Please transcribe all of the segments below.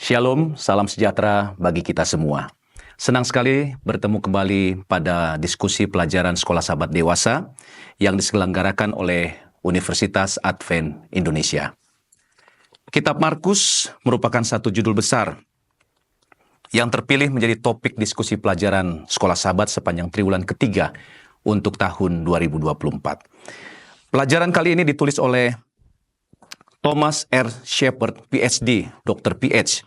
Shalom, salam sejahtera bagi kita semua. Senang sekali bertemu kembali pada diskusi pelajaran Sekolah Sahabat Dewasa yang diselenggarakan oleh Universitas Advent Indonesia. Kitab Markus merupakan satu judul besar yang terpilih menjadi topik diskusi pelajaran Sekolah Sahabat sepanjang triwulan ketiga untuk tahun 2024. Pelajaran kali ini ditulis oleh Thomas R. Shepard, PhD, Dr. PH.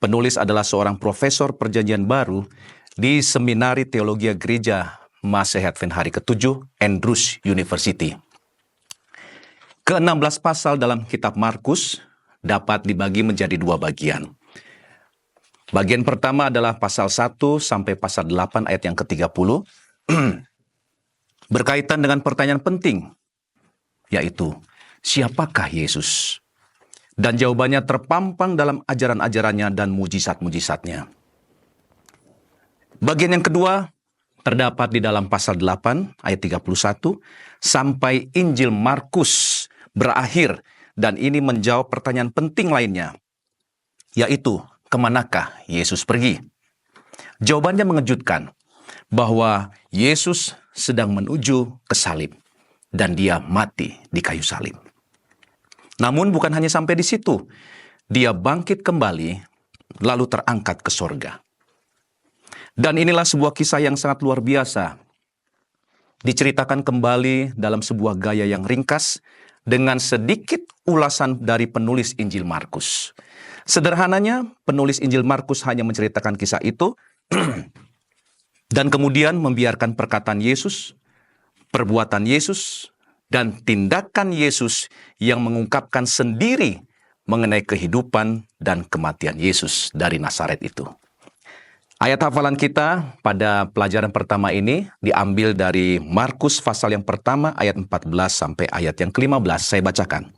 Penulis adalah seorang profesor Perjanjian Baru di Seminari Teologi Gereja Masehi Advent Hari ke-7, Andrews University. Ke-16 pasal dalam kitab Markus dapat dibagi menjadi dua bagian. Bagian pertama adalah pasal 1 sampai pasal 8 ayat yang ke-30, berkaitan dengan pertanyaan penting, yaitu, siapakah Yesus? Dan jawabannya terpampang dalam ajaran-ajarannya dan mujizat-mujizatnya. Bagian yang kedua terdapat di dalam pasal 8 ayat 31 sampai Injil Markus berakhir, dan ini menjawab pertanyaan penting lainnya, yaitu kemanakah Yesus pergi? Jawabannya mengejutkan, bahwa Yesus sedang menuju ke salib dan dia mati di kayu salib. Namun bukan hanya sampai di situ, dia bangkit kembali lalu terangkat ke sorga. Dan inilah sebuah kisah yang sangat luar biasa, diceritakan kembali dalam sebuah gaya yang ringkas dengan sedikit ulasan dari penulis Injil Markus. Sederhananya, penulis Injil Markus hanya menceritakan kisah itu dan kemudian membiarkan perkataan Yesus, perbuatan Yesus, dan tindakan Yesus yang mengungkapkan sendiri mengenai kehidupan dan kematian Yesus dari Nazaret itu. Ayat hafalan kita pada pelajaran pertama ini diambil dari Markus pasal yang pertama ayat 14 sampai ayat yang ke-15. Saya bacakan.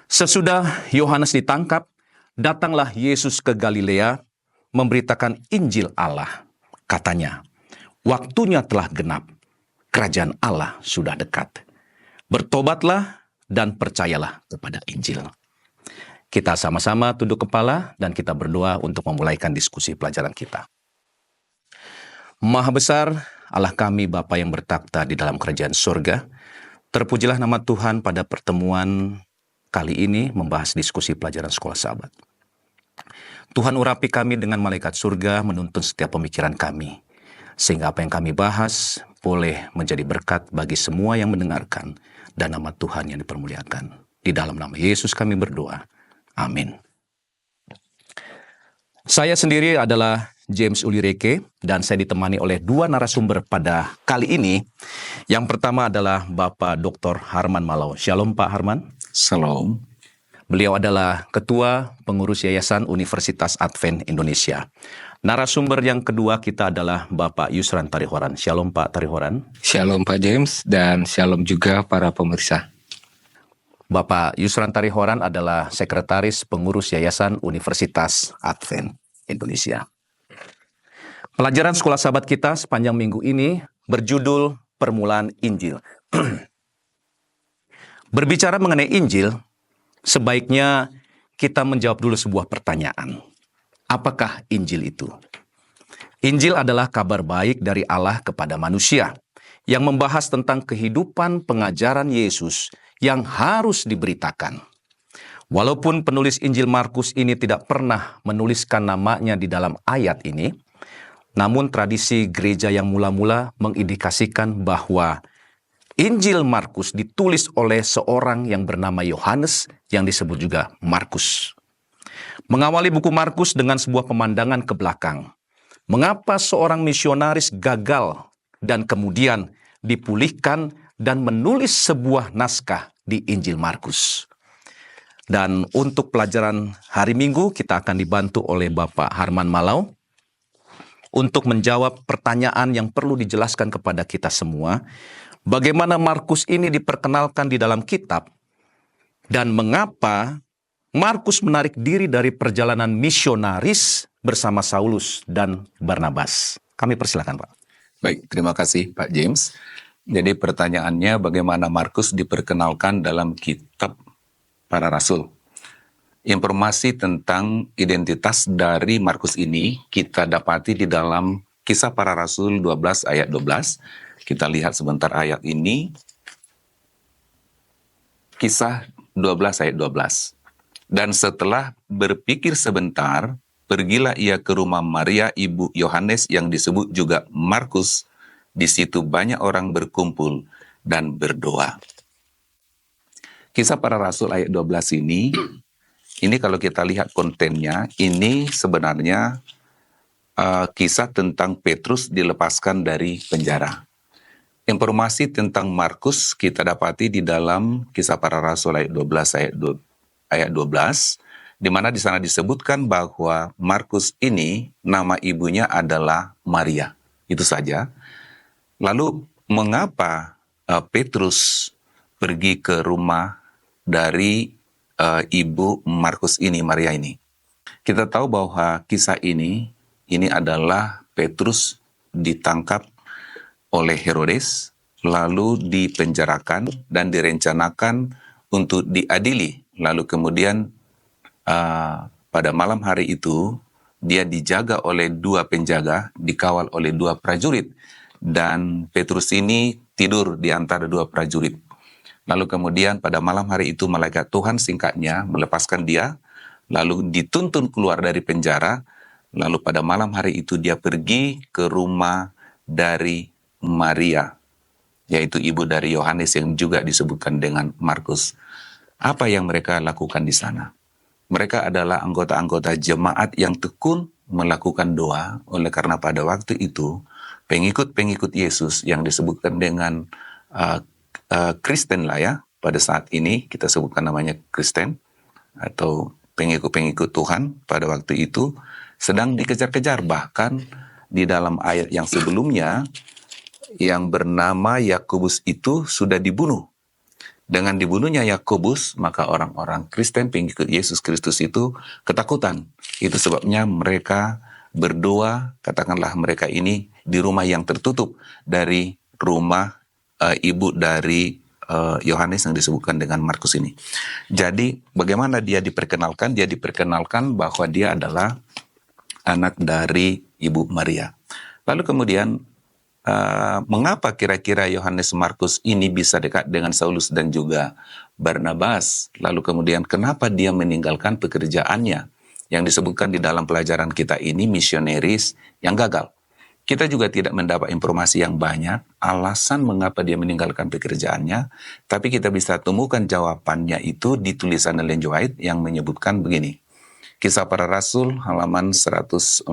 Sesudah Yohanes ditangkap, datanglah Yesus ke Galilea memberitakan Injil Allah. Katanya, waktunya telah genap. Kerajaan Allah sudah dekat. Bertobatlah dan percayalah kepada Injil. Kita sama-sama tunduk kepala dan kita berdoa untuk memulaikan diskusi pelajaran kita. Maha besar Allah kami Bapa yang bertakhta di dalam kerajaan surga. Terpujilah nama Tuhan pada pertemuan kali ini membahas diskusi pelajaran Sekolah Sahabat. Tuhan urapi kami dengan malaikat surga menuntun setiap pemikiran kami. Sehingga apa yang kami bahas boleh menjadi berkat bagi semua yang mendengarkan dan nama Tuhan yang dipermuliakan. Di dalam nama Yesus kami berdoa. Amin. Saya sendiri adalah James Ulireke dan saya ditemani oleh dua narasumber pada kali ini. Yang pertama adalah Bapak Dr. Harman Malau. Shalom Pak Harman. Shalom. Beliau adalah Ketua Pengurus Yayasan Universitas Advent Indonesia. Narasumber yang kedua kita adalah Bapak Yusran Tarihoran. Shalom Pak Tarihoran. Shalom Pak James dan shalom juga para pemirsa. Bapak Yusran Tarihoran adalah Sekretaris Pengurus Yayasan Universitas Advent Indonesia. Pelajaran Sekolah Sahabat kita sepanjang minggu ini berjudul Permulaan Injil. Berbicara mengenai Injil, sebaiknya kita menjawab dulu sebuah pertanyaan. Apakah Injil itu? Injil adalah kabar baik dari Allah kepada manusia yang membahas tentang kehidupan pengajaran Yesus yang harus diberitakan. Walaupun penulis Injil Markus ini tidak pernah menuliskan namanya di dalam ayat ini, namun tradisi gereja yang mula-mula mengindikasikan bahwa Injil Markus ditulis oleh seorang yang bernama Yohanes yang disebut juga Markus. Mengawali buku Markus dengan sebuah pemandangan ke belakang. Mengapa seorang misionaris gagal dan kemudian dipulihkan dan menulis sebuah naskah di Injil Markus. Dan untuk pelajaran hari Minggu kita akan dibantu oleh Bapak Harman Malau untuk menjawab pertanyaan yang perlu dijelaskan kepada kita semua. Bagaimana Markus ini diperkenalkan di dalam kitab dan mengapa Markus menarik diri dari perjalanan misionaris bersama Saulus dan Barnabas. Kami persilakan, Pak. Baik, terima kasih Pak James. Jadi pertanyaannya bagaimana Markus diperkenalkan dalam kitab para rasul. Informasi tentang identitas dari Markus ini kita dapati di dalam Kisah Para Rasul 12 ayat 12. Kita lihat sebentar ayat ini. Kisah 12 ayat 12. Dan setelah berpikir sebentar, pergilah ia ke rumah Maria ibu Yohanes yang disebut juga Markus. Di situ banyak orang berkumpul dan berdoa. Kisah Para Rasul ayat 12 ini kalau kita lihat kontennya, ini sebenarnya kisah tentang Petrus dilepaskan dari penjara. Informasi tentang Markus kita dapati di dalam Kisah Para Rasul ayat 12 ayat 12, di mana di sana disebutkan bahwa Markus ini nama ibunya adalah Maria. Itu saja. Lalu mengapa Petrus pergi ke rumah dari ibu Markus ini, Maria ini? Kita tahu bahwa kisah ini adalah Petrus ditangkap oleh Herodes, lalu dipenjarakan dan direncanakan untuk diadili. Lalu kemudian pada malam hari itu dia dijaga oleh 2 penjaga, dikawal oleh 2 prajurit. Dan Petrus ini tidur di antara 2 prajurit. Lalu kemudian pada malam hari itu malaikat Tuhan singkatnya melepaskan dia, lalu dituntun keluar dari penjara, lalu pada malam hari itu dia pergi ke rumah dari Maria, yaitu ibu dari Yohanes yang juga disebutkan dengan Markus. Apa yang mereka lakukan di sana? Mereka adalah anggota-anggota jemaat yang tekun melakukan doa, oleh karena pada waktu itu pengikut-pengikut Yesus yang disebutkan dengan Kristen lah ya, pada saat ini kita sebutkan namanya Kristen atau pengikut-pengikut Tuhan pada waktu itu sedang dikejar-kejar. Bahkan di dalam ayat yang sebelumnya yang bernama Yakobus itu sudah dibunuh. Dengan dibunuhnya Yakobus, maka orang-orang Kristen pengikut Yesus Kristus itu ketakutan. Itu sebabnya mereka berdoa, katakanlah mereka ini di rumah yang tertutup dari rumah ibu dari Yohanes yang disebutkan dengan Markus ini. Jadi bagaimana dia diperkenalkan? Dia diperkenalkan bahwa dia adalah anak dari ibu Maria. Lalu kemudian mengapa kira-kira Yohanes Markus ini bisa dekat dengan Saulus dan juga Barnabas? Lalu kemudian kenapa dia meninggalkan pekerjaannya yang disebutkan di dalam pelajaran kita ini misionaris yang gagal? Kita juga tidak mendapat informasi yang banyak alasan mengapa dia meninggalkan pekerjaannya, tapi kita bisa temukan jawabannya itu di tulisan Ellen G. White yang menyebutkan begini. Kisah Para Rasul halaman 143.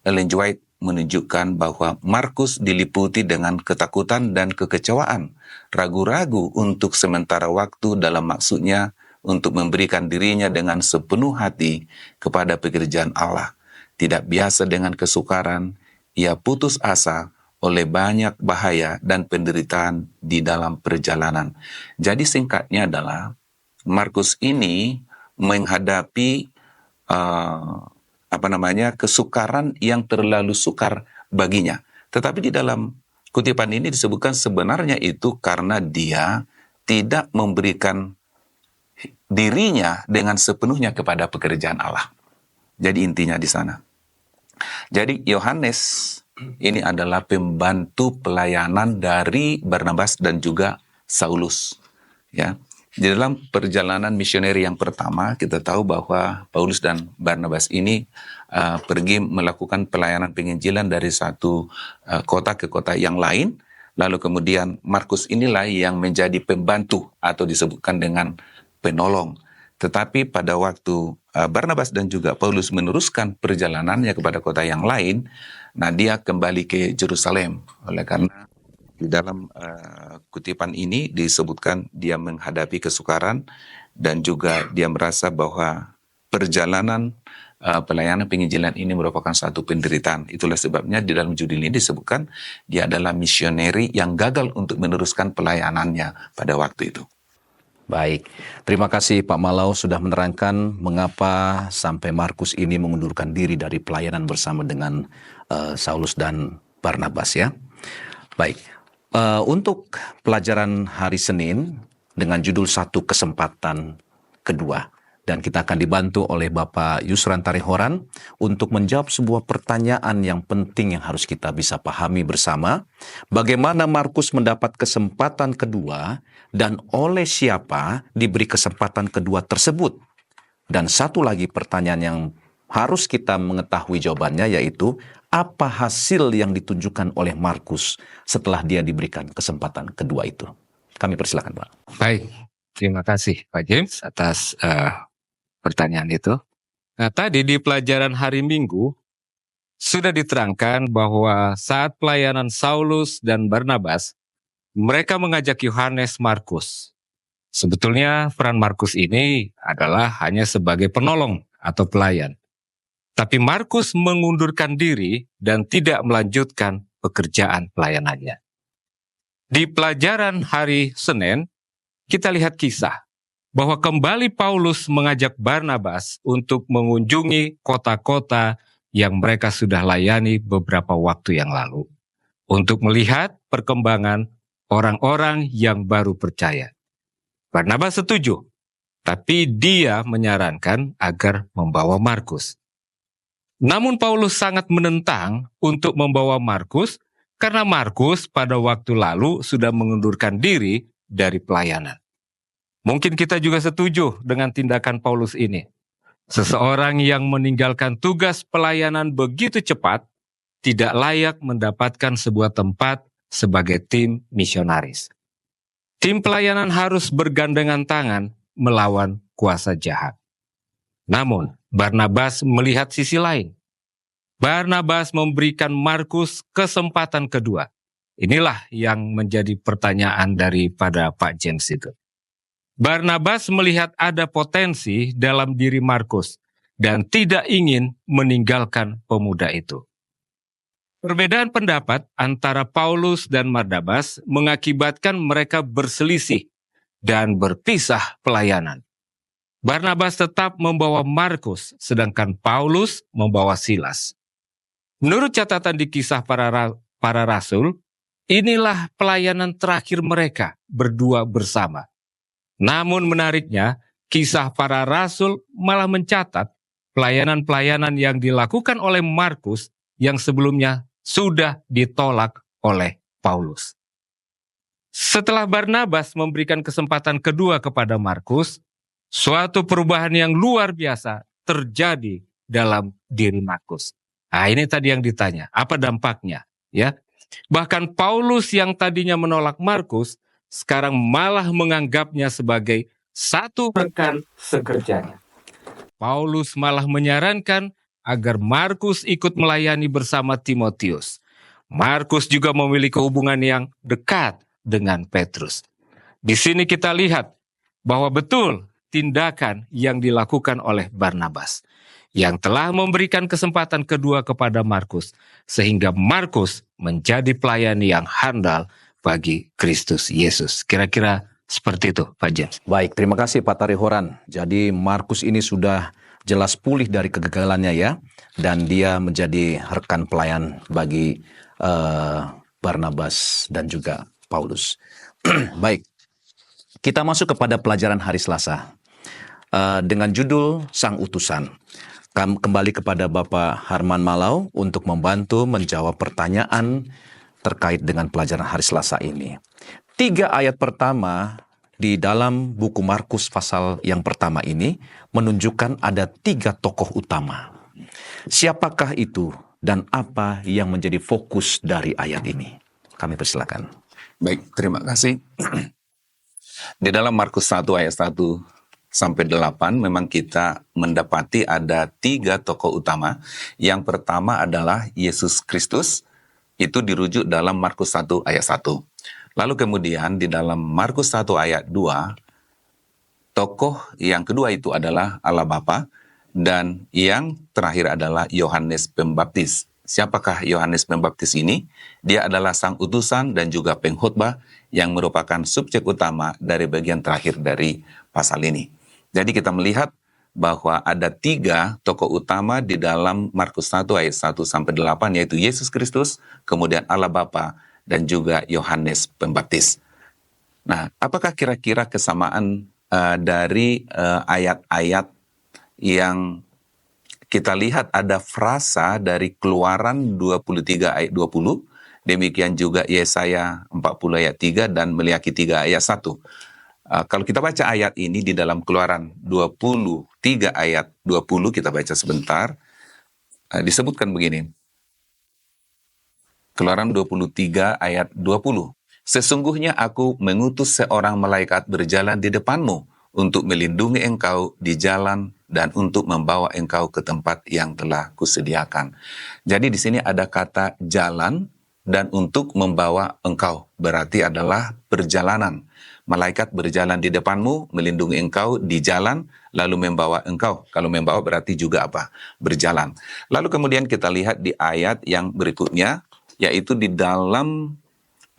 Ellen G. White menunjukkan bahwa Markus diliputi dengan ketakutan dan kekecewaan, ragu-ragu untuk sementara waktu dalam maksudnya untuk memberikan dirinya dengan sepenuh hati kepada pekerjaan Allah. Tidak biasa dengan kesukaran, ia putus asa oleh banyak bahaya dan penderitaan di dalam perjalanan. Jadi singkatnya adalah Markus ini menghadapi kesukaran yang terlalu sukar baginya. Tetapi di dalam kutipan ini disebutkan sebenarnya itu karena dia tidak memberikan dirinya dengan sepenuhnya kepada pekerjaan Allah. Jadi intinya di sana. Jadi Yohanes ini adalah pembantu pelayanan dari Barnabas dan juga Saulus. Ya, di dalam perjalanan misioneri yang pertama kita tahu bahwa Paulus dan Barnabas ini pergi melakukan pelayanan penginjilan dari satu kota ke kota yang lain. Lalu kemudian Markus inilah yang menjadi pembantu atau disebutkan dengan penolong. Tetapi pada waktu Barnabas dan juga Paulus meneruskan perjalanannya kepada kota yang lain, nah dia kembali ke Yerusalem. Oleh karena di dalam kutipan ini disebutkan dia menghadapi kesukaran dan juga dia merasa bahwa perjalanan pelayanan penginjilan ini merupakan satu penderitaan. Itulah sebabnya di dalam judul ini disebutkan dia adalah misioneri yang gagal untuk meneruskan pelayanannya pada waktu itu. Baik, terima kasih Pak Malau sudah menerangkan mengapa sampai Markus ini mengundurkan diri dari pelayanan bersama dengan Saulus dan Barnabas ya. Baik, untuk pelajaran hari Senin dengan judul Satu Kesempatan kedua. Dan kita akan dibantu oleh Bapak Yusran Tarihoran untuk menjawab sebuah pertanyaan yang penting yang harus kita bisa pahami bersama. Bagaimana Markus mendapat kesempatan kedua dan oleh siapa diberi kesempatan kedua tersebut. Dan satu lagi pertanyaan yang harus kita mengetahui jawabannya, yaitu apa hasil yang ditunjukkan oleh Markus setelah dia diberikan kesempatan kedua itu. Kami persilakan, Pak. Baik, terima kasih Pak James atas pertanyaan itu. Nah, tadi di pelajaran hari Minggu sudah diterangkan bahwa saat pelayanan Saulus dan Barnabas, mereka mengajak Yohanes Markus. Sebetulnya peran Markus ini adalah hanya sebagai penolong atau pelayan. Tapi Markus mengundurkan diri dan tidak melanjutkan pekerjaan pelayanannya. Di pelajaran hari Senin, kita lihat kisah bahwa kembali Paulus mengajak Barnabas untuk mengunjungi kota-kota yang mereka sudah layani beberapa waktu yang lalu, untuk melihat perkembangan orang-orang yang baru percaya. Barnabas setuju, tapi dia menyarankan agar membawa Markus. Namun Paulus sangat menentang untuk membawa Markus karena Markus pada waktu lalu sudah mengundurkan diri dari pelayanan. Mungkin kita juga setuju dengan tindakan Paulus ini. Seseorang yang meninggalkan tugas pelayanan begitu cepat tidak layak mendapatkan sebuah tempat sebagai tim misionaris. Tim pelayanan harus bergandengan tangan melawan kuasa jahat. Namun, Barnabas melihat sisi lain. Barnabas memberikan Markus kesempatan kedua. Inilah yang menjadi pertanyaan daripada Pak James itu. Barnabas melihat ada potensi dalam diri Markus dan tidak ingin meninggalkan pemuda itu. Perbedaan pendapat antara Paulus dan Barnabas mengakibatkan mereka berselisih dan berpisah pelayanan. Barnabas tetap membawa Markus, sedangkan Paulus membawa Silas. Menurut catatan di Kisah Para Rasul, inilah pelayanan terakhir mereka berdua bersama. Namun menariknya, Kisah Para Rasul malah mencatat pelayanan-pelayanan yang dilakukan oleh Markus yang sebelumnya sudah ditolak oleh Paulus. Setelah Barnabas memberikan kesempatan kedua kepada Markus, suatu perubahan yang luar biasa terjadi dalam diri Markus. Nah, ini tadi yang ditanya, apa dampaknya? Ya, bahkan Paulus yang tadinya menolak Markus, sekarang malah menganggapnya sebagai satu rekan sekerjanya. Paulus malah menyarankan agar Markus ikut melayani bersama Timotius. Markus juga memiliki hubungan yang dekat dengan Petrus. Di sini kita lihat bahwa betul tindakan yang dilakukan oleh Barnabas yang telah memberikan kesempatan kedua kepada Markus, sehingga Markus menjadi pelayan yang handal bagi Kristus Yesus. Kira-kira seperti itu, Pak James. Baik, terima kasih Pak Tarihoran. Jadi Markus ini sudah jelas pulih dari kegagalannya ya, dan dia menjadi rekan pelayan bagi Barnabas dan juga Paulus. Baik, kita masuk kepada pelajaran hari Selasa dengan judul Sang Utusan. Kembali kepada Bapak Harman Malau untuk membantu menjawab pertanyaan terkait dengan pelajaran hari Selasa ini. 3 ayat pertama di dalam buku Markus pasal yang pertama ini menunjukkan ada 3 tokoh utama. Siapakah itu dan apa yang menjadi fokus dari ayat ini? Kami persilakan. Baik, terima kasih. Di dalam Markus 1 ayat 1 sampai 8 memang kita mendapati ada 3 tokoh utama. Yang pertama adalah Yesus Kristus, itu dirujuk dalam Markus 1 ayat 1. Lalu kemudian di dalam Markus 1 ayat 2, tokoh yang kedua itu adalah Allah Bapa, dan yang terakhir adalah Yohanes Pembaptis. Siapakah Yohanes Pembaptis ini? Dia adalah sang utusan dan juga pengkhotbah yang merupakan subjek utama dari bagian terakhir dari pasal ini. Jadi kita melihat bahwa ada 3 tokoh utama di dalam Markus 1 ayat 1 sampai 8, yaitu Yesus Kristus, kemudian Allah Bapa, dan juga Yohanes Pembaptis. Nah, apakah kira-kira kesamaan dari ayat-ayat yang kita lihat ada frasa dari Keluaran 23 ayat 20, demikian juga Yesaya 40 ayat 3 dan Meliaki 3 ayat 1. Kalau kita baca ayat ini di dalam Keluaran 23 ayat 20, kita baca sebentar, disebutkan begini. Keluaran 23 ayat 20. Sesungguhnya aku mengutus seorang malaikat berjalan di depanmu untuk melindungi engkau di jalan dan untuk membawa engkau ke tempat yang telah kusediakan. Jadi di sini ada kata jalan dan untuk membawa engkau, berarti adalah perjalanan. Malaikat berjalan di depanmu, melindungi engkau di jalan, lalu membawa engkau. Kalau membawa berarti juga apa? Berjalan. Lalu kemudian kita lihat di ayat yang berikutnya, yaitu di dalam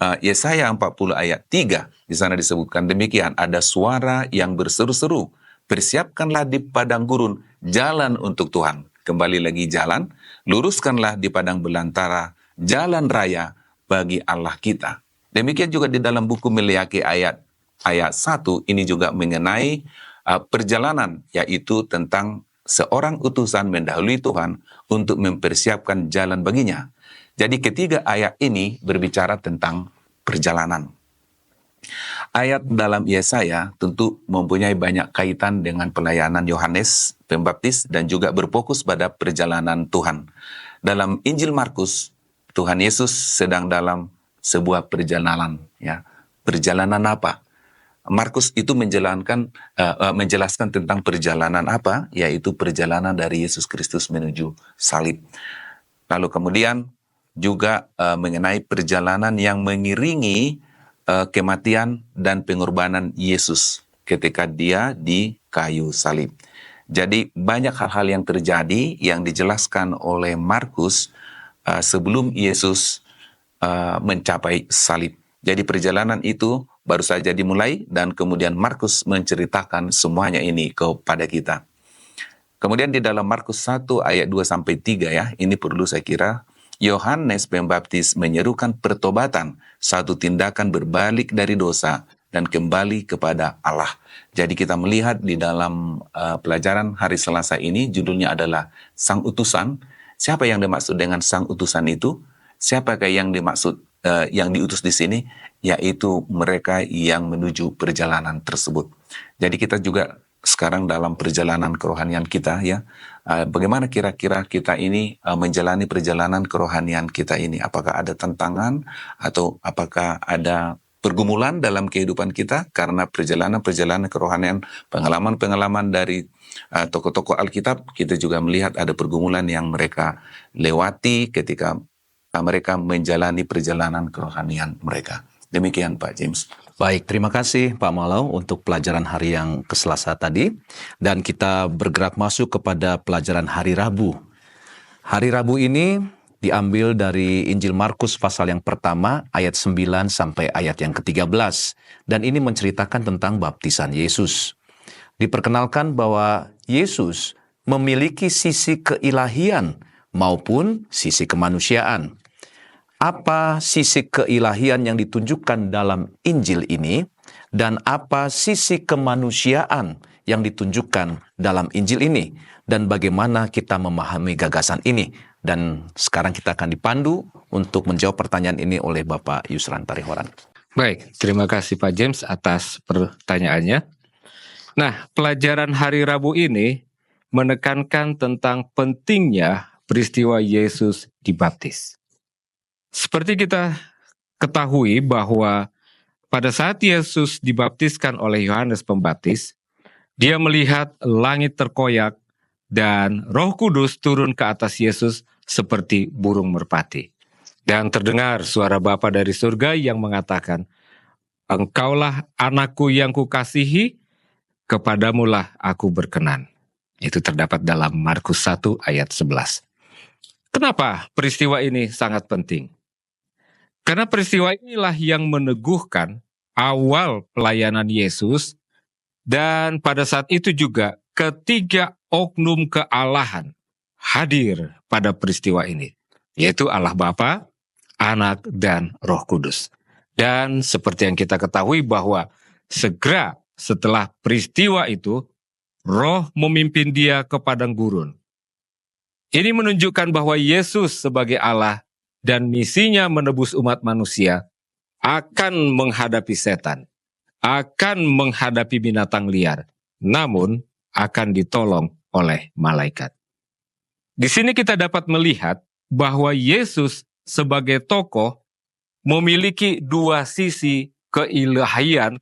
Yesaya 40 ayat 3, di sana disebutkan demikian, ada suara yang berseru-seru, persiapkanlah di padang gurun jalan untuk Tuhan. Kembali lagi jalan, luruskanlah di padang belantara jalan raya bagi Allah kita. Demikian juga di dalam buku Meliaki ayat 1, ini juga mengenai perjalanan, yaitu tentang seorang utusan mendahului Tuhan untuk mempersiapkan jalan baginya. Jadi ketiga ayat ini berbicara tentang perjalanan. Ayat dalam Yesaya tentu mempunyai banyak kaitan dengan pelayanan Yohanes Pembaptis dan juga berfokus pada perjalanan Tuhan. Dalam Injil Markus, Tuhan Yesus sedang dalam sebuah perjalanan. Ya, perjalanan apa? Markus itu menjelaskan tentang perjalanan apa? Yaitu perjalanan dari Yesus Kristus menuju salib. Lalu kemudian juga mengenai perjalanan yang mengiringi kematian dan pengorbanan Yesus ketika dia di kayu salib. Jadi banyak hal-hal yang terjadi yang dijelaskan oleh Markus sebelum Yesus mencapai salib. Jadi perjalanan itu baru saja dimulai dan kemudian Markus menceritakan semuanya ini kepada kita. Kemudian di dalam Markus 1 ayat 2-3 ya, ini perlu saya kira, Yohanes Pembaptis menyerukan pertobatan, satu tindakan berbalik dari dosa dan kembali kepada Allah. Jadi kita melihat di dalam pelajaran hari Selasa ini, judulnya adalah Sang Utusan. Siapa yang dimaksud dengan Sang Utusan itu? Siapakah yang dimaksud yang diutus di sini? Yaitu mereka yang menuju perjalanan tersebut. Jadi kita juga sekarang dalam perjalanan kerohanian kita ya, bagaimana kira-kira kita ini menjalani perjalanan kerohanian kita ini? Apakah ada tantangan atau apakah ada pergumulan dalam kehidupan kita? Karena perjalanan kerohanian, pengalaman-pengalaman dari tokoh-tokoh Alkitab, kita juga melihat ada pergumulan yang mereka lewati ketika mereka menjalani perjalanan kerohanian mereka. Demikian Pak James. Baik, terima kasih Pak Malau untuk pelajaran hari yang ke-Selasa tadi. Dan kita bergerak masuk kepada pelajaran hari Rabu. Hari Rabu ini diambil dari Injil Markus pasal yang pertama ayat 9 sampai ayat yang ke-13. Dan ini menceritakan tentang baptisan Yesus. Diperkenalkan bahwa Yesus memiliki sisi keilahian maupun sisi kemanusiaan. Apa sisi keilahian yang ditunjukkan dalam Injil ini dan apa sisi kemanusiaan yang ditunjukkan dalam Injil ini dan bagaimana kita memahami gagasan ini. Dan sekarang kita akan dipandu untuk menjawab pertanyaan ini oleh Bapak Yusran Tarihoran. Baik, terima kasih Pak James atas pertanyaannya. Nah, pelajaran hari Rabu ini menekankan tentang pentingnya peristiwa Yesus dibaptis. Seperti kita ketahui bahwa pada saat Yesus dibaptiskan oleh Yohanes Pembaptis, dia melihat langit terkoyak dan Roh Kudus turun ke atas Yesus seperti burung merpati. Dan terdengar suara Bapa dari surga yang mengatakan, "Engkaulah anakku yang kukasihi, kepadamulah aku berkenan." Itu terdapat dalam Markus 1 ayat 11. Kenapa peristiwa ini sangat penting? Karena peristiwa inilah yang meneguhkan awal pelayanan Yesus dan pada saat itu juga ketiga oknum kealahan hadir pada peristiwa ini, yaitu Allah Bapa, Anak, dan Roh Kudus. Dan seperti yang kita ketahui bahwa segera setelah peristiwa itu, Roh memimpin dia ke padang gurun. Ini menunjukkan bahwa Yesus sebagai Allah dan misinya menebus umat manusia akan menghadapi setan, akan menghadapi binatang liar, namun akan ditolong oleh malaikat. Di sini kita dapat melihat bahwa Yesus sebagai tokoh memiliki dua sisi keilahian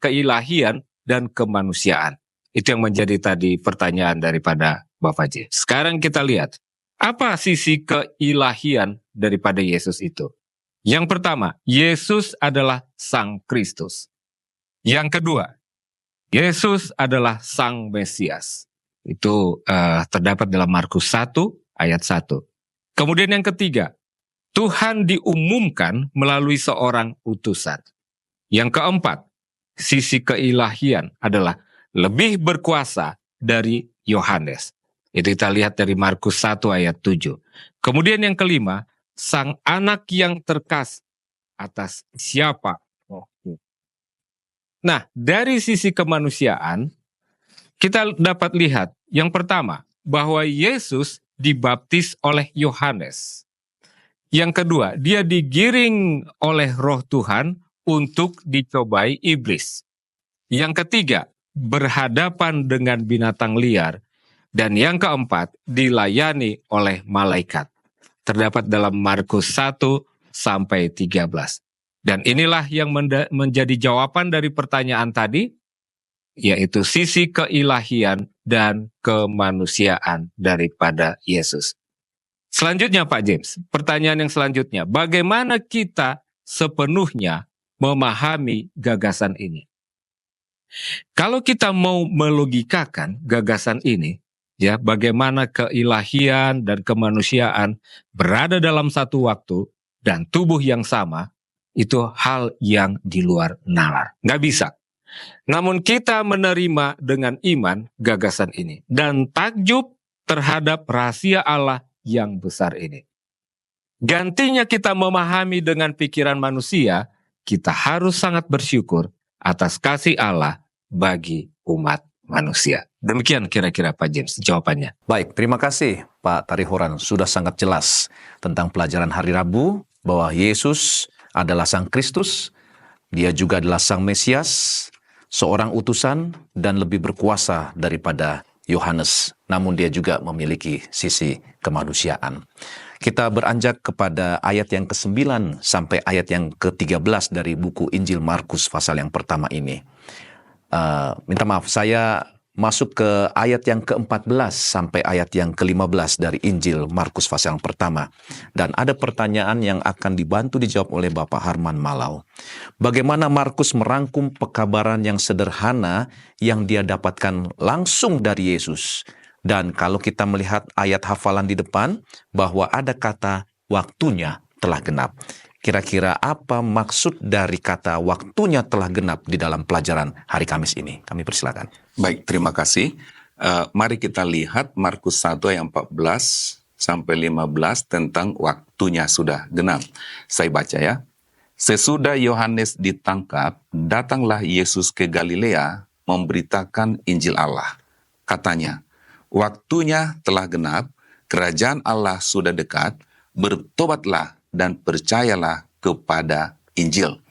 dan kemanusiaan. Itu yang menjadi tadi pertanyaan daripada Bapak J. Sekarang kita lihat, apa sisi keilahian daripada Yesus itu? Yang pertama, Yesus adalah Sang Kristus. Yang kedua, Yesus adalah Sang Mesias. Itu terdapat dalam Markus 1 ayat 1. Kemudian yang ketiga, Tuhan diumumkan melalui seorang utusan. Yang keempat, sisi keilahian adalah lebih berkuasa dari Yohanes. Itu kita lihat dari Markus 1 ayat 7. Kemudian yang kelima, Sang Anak yang terkasih atas siapa? Nah, dari sisi kemanusiaan, kita dapat lihat yang pertama, bahwa Yesus dibaptis oleh Yohanes. Yang kedua, dia digiring oleh Roh Tuhan untuk dicobai iblis. Yang ketiga, berhadapan dengan binatang liar. Dan yang keempat, dilayani oleh malaikat. Terdapat dalam Markus 1 sampai 13. Dan inilah yang menjadi jawaban dari pertanyaan tadi, yaitu sisi keilahian dan kemanusiaan daripada Yesus. Selanjutnya Pak James, pertanyaan yang selanjutnya, bagaimana kita sepenuhnya memahami gagasan ini? Kalau kita mau melogikakan gagasan ini, ya, bagaimana keilahian dan kemanusiaan berada dalam satu waktu dan tubuh yang sama, itu hal yang di luar nalar. Nggak bisa. Namun kita menerima dengan iman gagasan ini dan takjub terhadap rahasia Allah yang besar ini. Gantinya kita memahami dengan pikiran manusia, kita harus sangat bersyukur atas kasih Allah bagi umat manusia. Demikian kira-kira Pak James jawabannya. Baik, terima kasih Pak Tarihoran. Sudah sangat jelas tentang pelajaran hari Rabu bahwa Yesus adalah Sang Kristus, Dia juga adalah Sang Mesias, seorang utusan dan lebih berkuasa daripada Yohanes. Namun dia juga memiliki sisi kemanusiaan. Kita beranjak kepada ayat yang ke-9 sampai ayat yang ke-13 dari buku Injil Markus pasal yang pertama ini. Minta maaf, saya masuk ke ayat yang ke-14 sampai ayat yang ke-15 dari Injil Markus pasal yang pertama. Dan ada pertanyaan yang akan dibantu dijawab oleh Bapak Harman Malau. Bagaimana Markus merangkum pekabaran yang sederhana yang dia dapatkan langsung dari Yesus? Dan kalau kita melihat ayat hafalan di depan, bahwa ada kata waktunya telah genap. Kira-kira apa maksud dari kata waktunya telah genap di dalam pelajaran hari Kamis ini? Kami persilakan. Baik, terima kasih. Mari kita lihat Markus 1 ayat 14 sampai 15 tentang waktunya sudah genap. Saya baca ya. Sesudah Yohanes ditangkap, datanglah Yesus ke Galilea memberitakan Injil Allah. Katanya, waktunya telah genap, kerajaan Allah sudah dekat, bertobatlah dan percayalah kepada Injil.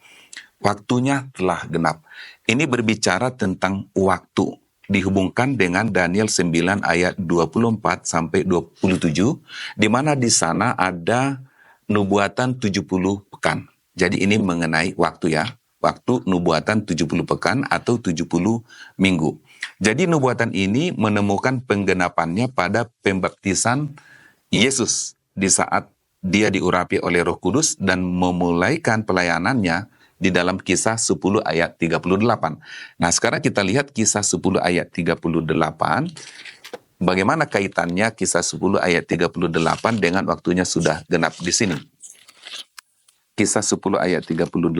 Waktunya telah genap. Ini berbicara tentang waktu. Dihubungkan dengan Daniel 9 ayat 24 sampai 27, di mana di sana ada nubuatan 70 pekan. Jadi ini mengenai waktu ya. Waktu nubuatan 70 pekan atau 70 minggu. Jadi nubuatan ini menemukan penggenapannya pada pembaptisan Yesus di saat dia diurapi oleh Roh Kudus dan memulaikan pelayanannya di dalam Kisah 10 ayat 38. Nah, sekarang kita lihat Kisah 10 ayat 38. Bagaimana kaitannya Kisah 10 ayat 38 dengan waktunya sudah genap di sini? Kisah 10 ayat 38.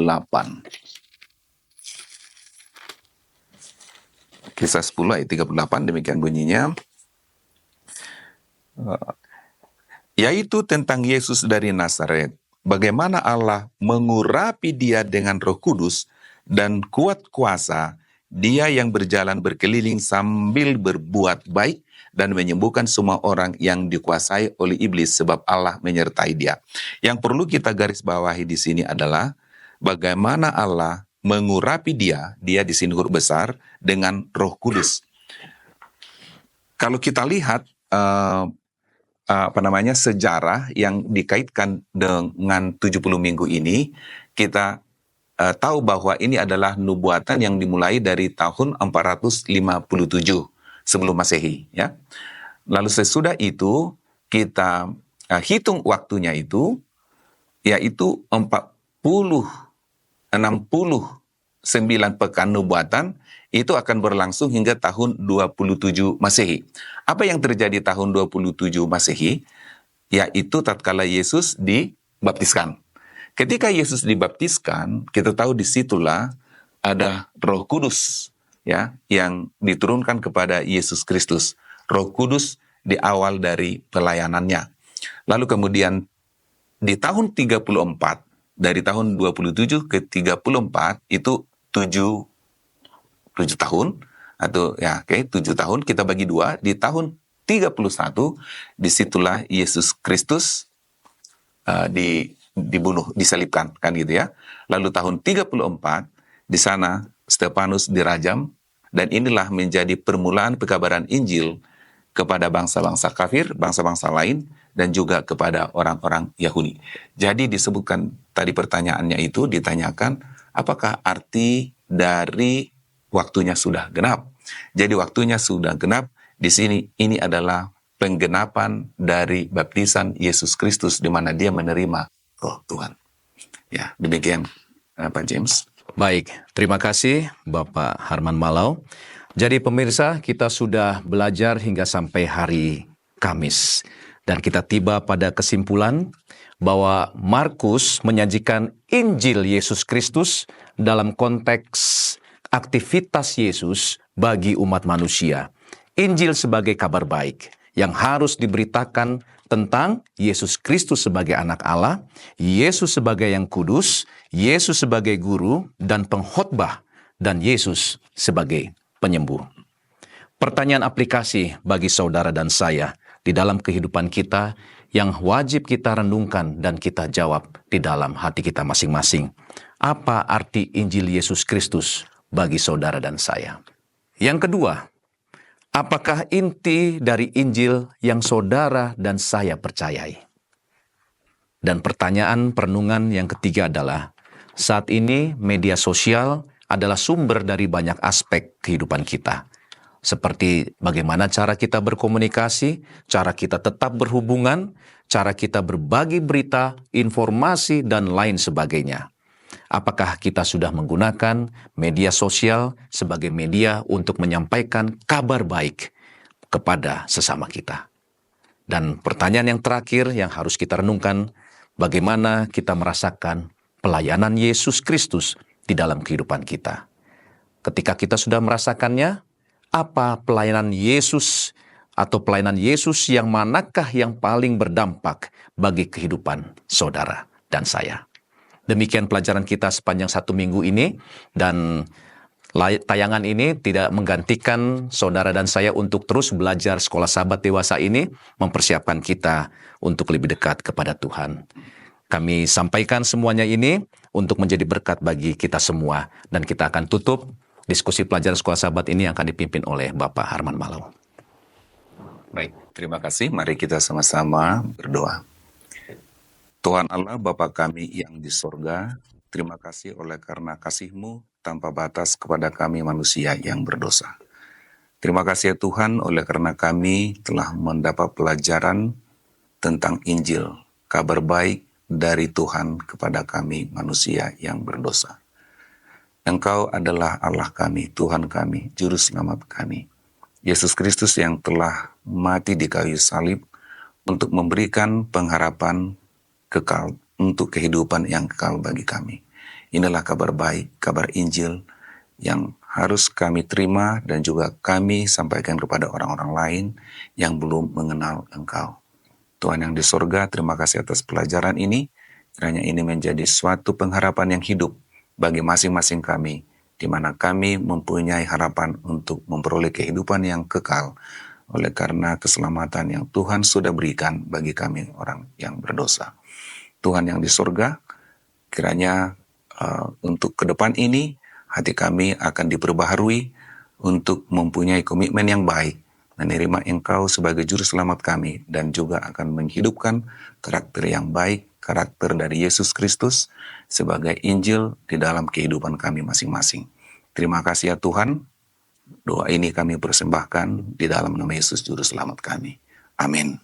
Kisah 10 ayat 38 demikian bunyinya. Yaitu tentang Yesus dari Nazaret. Bagaimana Allah mengurapi dia dengan Roh Kudus dan kuat kuasa Dia yang berjalan berkeliling sambil berbuat baik dan menyembuhkan semua orang yang dikuasai oleh iblis sebab Allah menyertai dia. Yang perlu kita garis bawahi di sini adalah bagaimana Allah mengurapi dia di sini huruf besar dengan Roh Kudus. Kalau kita lihat sejarah yang dikaitkan dengan 70 minggu ini, kita tahu bahwa ini adalah nubuatan yang dimulai dari tahun 457 sebelum Masehi, ya. Lalu sesudah itu kita hitung waktunya itu, yaitu 69 pekan nubuatan itu akan berlangsung hingga tahun 27 Masehi. Apa yang terjadi tahun 27 Masehi? Yaitu tatkala Yesus dibaptiskan. Ketika Yesus dibaptiskan, kita tahu disitulah ada Roh Kudus, ya, yang diturunkan kepada Yesus Kristus. Roh Kudus di awal dari pelayanannya. Lalu kemudian di tahun 34, dari tahun 27 ke 34 itu 7 tahun, atau 7 tahun kita bagi 2, di tahun 31 disitulah Yesus Kristus dibunuh, disalibkan, kan gitu ya. Lalu tahun 34 di sana Stefanus dirajam, dan inilah menjadi permulaan pekabaran Injil kepada bangsa-bangsa kafir, bangsa-bangsa lain, dan juga kepada orang-orang Yahudi. Jadi disebutkan tadi pertanyaannya itu ditanyakan, apakah arti dari waktunya sudah genap? Jadi waktunya sudah genap di sini, ini adalah penggenapan dari baptisan Yesus Kristus di mana dia menerima Roh Tuhan. Ya, demikian Pak James. Baik, terima kasih Bapak Harman Malau. Jadi pemirsa, kita sudah belajar hingga sampai hari Kamis. Dan kita tiba pada kesimpulan bahwa Markus menyajikan Injil Yesus Kristus dalam konteks aktivitas Yesus bagi umat manusia. Injil sebagai kabar baik yang harus diberitakan tentang Yesus Kristus sebagai anak Allah, Yesus sebagai yang kudus, Yesus sebagai guru dan pengkhotbah, dan Yesus sebagai penyembuh. Pertanyaan aplikasi bagi saudara dan saya di dalam kehidupan kita yang wajib kita renungkan dan kita jawab di dalam hati kita masing-masing. Apa arti Injil Yesus Kristus bagi saudara dan saya? Yang kedua, apakah inti dari Injil yang saudara dan saya percayai? Dan pertanyaan perenungan yang ketiga adalah, saat ini media sosial adalah sumber dari banyak aspek kehidupan kita. Seperti bagaimana cara kita berkomunikasi, cara kita tetap berhubungan, cara kita berbagi berita, informasi, dan lain sebagainya. Apakah kita sudah menggunakan media sosial sebagai media untuk menyampaikan kabar baik kepada sesama kita? Dan pertanyaan yang terakhir yang harus kita renungkan, bagaimana kita merasakan pelayanan Yesus Kristus di dalam kehidupan kita? Ketika kita sudah merasakannya, apa pelayanan Yesus atau pelayanan Yesus yang manakah yang paling berdampak bagi kehidupan saudara dan saya? Demikian pelajaran kita sepanjang 1 minggu ini, dan tayangan ini tidak menggantikan saudara dan saya untuk terus belajar Sekolah Sahabat Dewasa ini, mempersiapkan kita untuk lebih dekat kepada Tuhan. Kami sampaikan semuanya ini untuk menjadi berkat bagi kita semua, dan kita akan tutup diskusi pelajaran Sekolah Sahabat ini yang akan dipimpin oleh Bapak Harman Malau. Baik, terima kasih. Mari kita sama-sama berdoa. Tuhan Allah, Bapa kami yang di sorga, terima kasih oleh karena kasih-Mu tanpa batas kepada kami manusia yang berdosa. Terima kasih ya Tuhan oleh karena kami telah mendapat pelajaran tentang Injil, kabar baik dari Tuhan kepada kami manusia yang berdosa. Engkau adalah Allah kami, Tuhan kami, Juru Selamat kami. Yesus Kristus yang telah mati di kayu salib untuk memberikan pengharapan kekal, untuk kehidupan yang kekal bagi kami. Inilah kabar baik, kabar Injil yang harus kami terima dan juga kami sampaikan kepada orang-orang lain yang belum mengenal Engkau. Tuhan yang di sorga, terima kasih atas pelajaran ini. Kiranya ini menjadi suatu pengharapan yang hidup bagi masing-masing kami di mana kami mempunyai harapan untuk memperoleh kehidupan yang kekal oleh karena keselamatan yang Tuhan sudah berikan bagi kami orang yang berdosa. Tuhan yang di surga, kiranya untuk ke depan ini hati kami akan diperbaharui untuk mempunyai komitmen yang baik, menerima Engkau sebagai juru selamat kami, dan juga akan menghidupkan karakter yang baik, karakter dari Yesus Kristus sebagai Injil di dalam kehidupan kami masing-masing. Terima kasih ya Tuhan, doa ini kami persembahkan di dalam nama Yesus Juru Selamat kami. Amin.